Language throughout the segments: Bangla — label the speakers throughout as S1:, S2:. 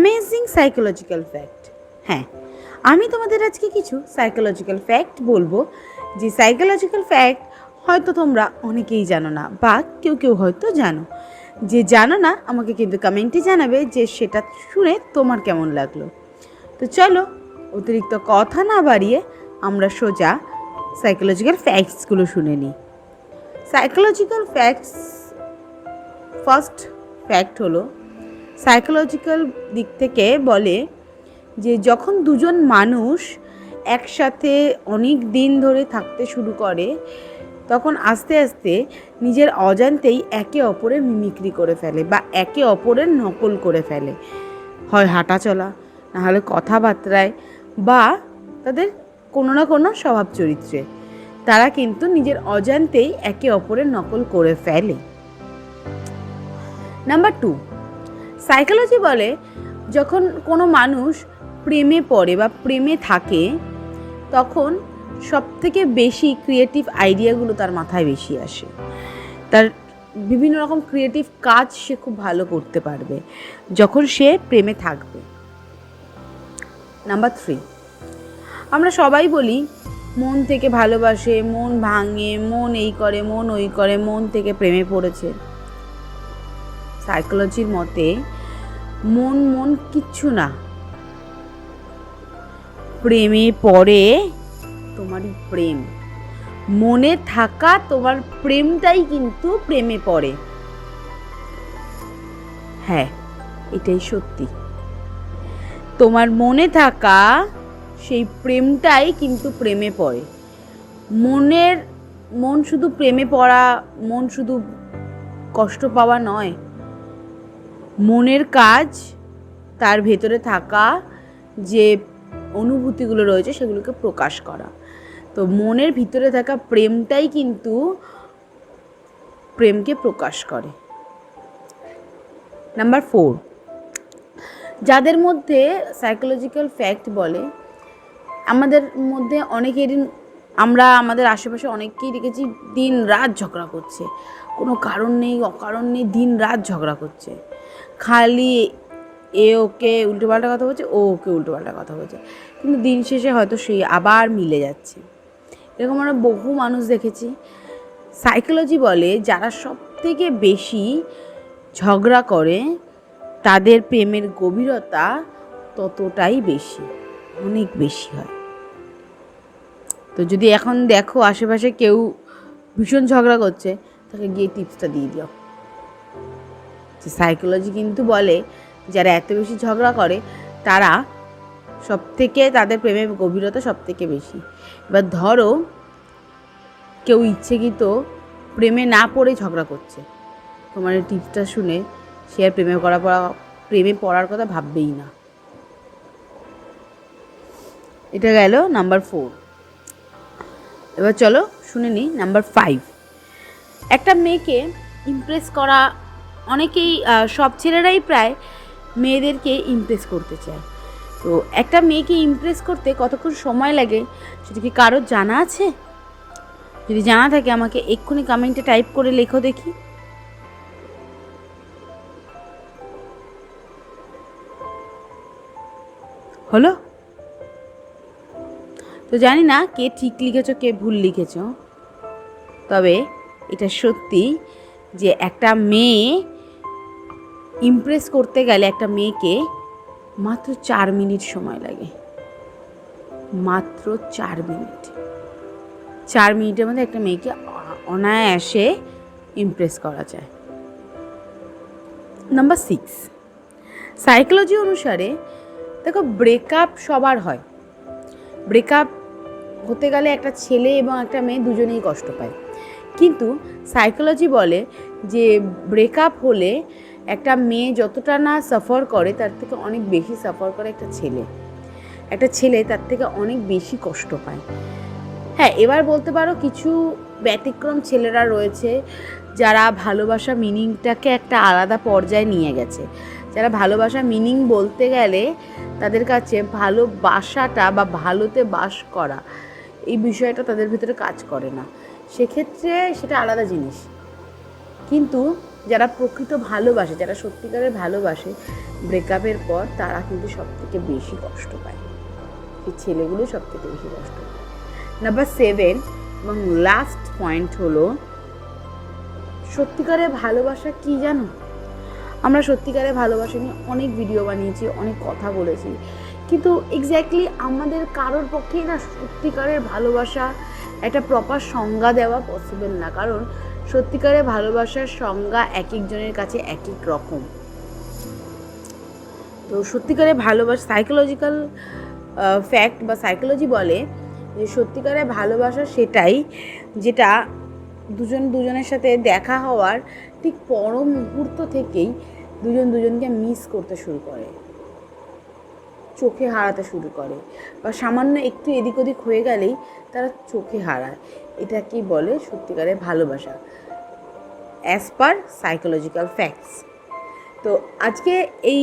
S1: Amazing psychological fact. হ্যাঁ, আমি তোমাদের আজকে কিছু সাইকোলজিক্যাল ফ্যাক্ট বলবো, যে সাইকোলজিক্যাল ফ্যাক্ট হয়তো তোমরা অনেকেই জানো না, বা কেউ কেউ হয়তো জানো। যে জানো না আমাকে কিন্তু কমেন্টে জানাবে যে সেটা শুনে তোমার কেমন লাগলো। তো চলো, অতিরিক্ত কথা না বাড়িয়ে আমরা সোজা সাইকোলজিক্যাল ফ্যাক্টসগুলো শুনে নিই। সাইকোলজিক্যাল ফ্যাক্টস, ফার্স্ট ফ্যাক্ট হলো, সাইকোলজিক্যাল দিক থেকে বলে যে যখন দুজন মানুষ একসাথে অনেক দিন ধরে থাকতে শুরু করে, তখন আস্তে আস্তে নিজের অজান্তেই একে অপরের মিমিক্রি করে ফেলে বা একে অপরের নকল করে ফেলে, হয় হাঁটা চলা, নাহলে কথাবার্তায়, বা তাদের কোনো না কোনো স্বভাব চরিত্রে তারা কিন্তু নিজের অজান্তেই একে অপরের নকল করে ফেলে। নাম্বার 2, সাইকোলজি বলে যখন কোনো মানুষ প্রেমে পড়ে বা প্রেমে থাকে, তখন সবথেকে বেশি ক্রিয়েটিভ আইডিয়াগুলো তার মাথায় বেশি আসে। তার বিভিন্ন রকম ক্রিয়েটিভ কাজ সে খুব ভালো করতে পারবে যখন সে প্রেমে থাকবে। নাম্বার 3, আমরা সবাই বলি মন থেকে ভালোবাসে, মন ভাঙে, মন এই করে, মন ওই করে, মন থেকে প্রেমে পড়েছে। সাইকোলজির মতে মন কিচ্ছু না, প্রেমে পড়ে তোমারই প্রেম, মনে থাকা তোমার প্রেমটাই কিন্তু প্রেমে পড়ে। হ্যাঁ, এটাই সত্যি। তোমার মনে থাকা সেই প্রেমটাই কিন্তু প্রেমে পড়ে। মন শুধু প্রেমে পড়া, মন শুধু কষ্ট পাওয়া নয়, মনের কাজ তার ভেতরে থাকা যে অনুভূতিগুলো রয়েছে সেগুলোকে প্রকাশ করা। তো মনের ভিতরে থাকা প্রেমটাই কিন্তু প্রেমকে প্রকাশ করে। নাম্বার 4, যাদের মধ্যে সাইকোলজিক্যাল ফ্যাক্ট বলে, আমাদের মধ্যে অনেকেরই, আমরা আমাদের আশেপাশে অনেককেই দেখেছি দিন রাত ঝগড়া করছে, কোনো কারণ নেই, অকারণ নেই, দিন রাত ঝগড়া করছে, খালি এ ওকে উল্টোপাল্টা কথা বলছে, ও ওকে উল্টোপাল্টা কথা বলছে, কিন্তু দিন শেষে হয়তো সেই আবার মিলে যাচ্ছে। এরকম আমরা বহু মানুষ দেখেছি। সাইকোলজি বলে যারা সব থেকে বেশি ঝগড়া করে তাদের প্রেমের গভীরতা ততটাই বেশি, অনেক বেশি হয়। তো যদি এখন দেখো আশেপাশে কেউ ভীষণ ঝগড়া করছে, তাকে গিয়ে টিপসটা দিয়ে দিও যে সাইকোলজি কিন্তু বলে যারা এত বেশি ঝগড়া করে তারা সব থেকে, তাদের প্রেমের গভীরতা সব থেকে বেশি। এবার ধরো কেউ ইচ্ছেকৃত প্রেমে না পড়ে ঝগড়া করছে, তোমার এই টিপসটা শুনে সে আর প্রেমে পড়ার কথা ভাববেই না। এটা গেল নাম্বার 4। এবার চলো শুনে নিই নাম্বার 5। একটা মেয়েকে ইমপ্রেস করা, অনেকেই, সব ছেলেরাই প্রায় মেয়েদেরকে ইমপ্রেস করতে চায়। তো একটা মেয়েকে ইমপ্রেস করতে কতক্ষণ সময় লাগে সেটা কি কারোর জানা আছে? যদি জানা থাকে আমাকে এক্ষুনি কমেন্টে টাইপ করে লেখো দেখি। হলো? তো জানি না কে ঠিক লিখেছো কে ভুল লিখেছো, তবে এটা সত্যি যে একটা মেয়ে ইমপ্রেস করতে গেলে একটা মেয়েকে মাত্র 4 মিনিট সময় লাগে, মাত্র 4 মিনিট। 4 মিনিটের মধ্যে একটা মেয়েকে অনায়াসে ইমপ্রেস করা যায়। নাম্বার 6, সাইকোলজি অনুসারে দেখো ব্রেকআপ সবার হয়। ব্রেকআপ হতে গেলে একটা ছেলে এবং একটা মেয়ে দুজনেই কষ্ট পায়, কিন্তু সাইকোলজি বলে যে ব্রেকআপ হলে একটা মেয়ে যতটা না সাফার করে তার থেকে অনেক বেশি সাফার করে একটা ছেলে তার থেকে অনেক বেশি কষ্ট পায়। হ্যাঁ, এবার বলতে পারো কিছু ব্যতিক্রম ছেলেরা রয়েছে যারা ভালোবাসা মিনিংটাকে একটা আলাদা পর্যায়ে নিয়ে গেছে, যারা ভালোবাসা মিনিং বলতে গেলে তাদের কাছে ভালোবাসাটা বা ভালোতে বাস করা এই বিষয়টা তাদের ভিতরে কাজ করে না, সেক্ষেত্রে সেটা আলাদা জিনিস। কিন্তু যারা প্রকৃত ভালোবাসে, যারা সত্যিকারের ভালোবাসে, ব্রেকআপের পর তারা কিন্তু সবথেকে বেশি কষ্ট পায়। এই ছেলেগুলো সবথেকে বেশি কষ্ট পায়। নাম্বার 7 এবং লাস্ট পয়েন্ট হলো সত্যিকারের ভালোবাসা কি জানো? আমরা সত্যিকারের ভালোবাসা নিয়ে অনেক ভিডিও বানিয়েছি, অনেক কথা বলেছি, কিন্তু এক্স্যাক্টলি আমাদের কারোর পক্ষেই না সত্যিকারের ভালোবাসা একটা প্রপার সংজ্ঞা দেওয়া পসিবল না। কারণ সত্যিকারের ভালোবাসার সংজ্ঞা এক একজনের কাছে এক এক রকম। তো সত্যিকারের ভালোবাসা সাইকোলজিক্যাল ফ্যাক্ট বা সাইকোলজি বলে যে সত্যিকারের ভালোবাসা সেটাই যেটা দুজনের সাথে দেখা হওয়ার ঠিক পর মুহূর্ত থেকেই দুজনকে মিস করতে শুরু করে, চোখে হারাতে শুরু করে, বা সামান্য একটু এদিক ওদিক হয়ে গেলেই তারা চোখে হারায়। এটাকেই বলে সত্যিকারের ভালোবাসা অ্যাজ পার সাইকোলজিক্যাল ফ্যাক্টস। তো আজকে এই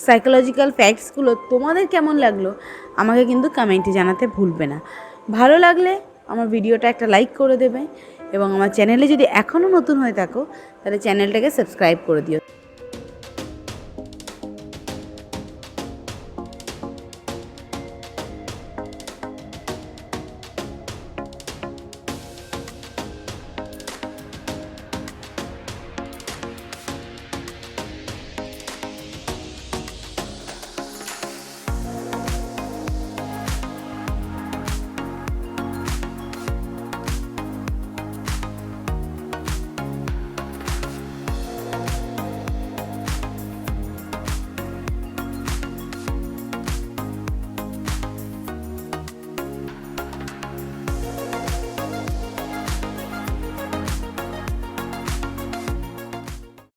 S1: সাইকোলজিক্যাল ফ্যাক্টসগুলো তোমাদের কেমন লাগলো আমাকে কিন্তু কমেন্টে জানাতে ভুলবে না। ভালো লাগলে আমার ভিডিওটা একটা লাইক করে দেবে এবং আমার চ্যানেলে যদি এখনও নতুন হয়ে থাকো তাহলে চ্যানেলটাকে সাবস্ক্রাইব করে দিও।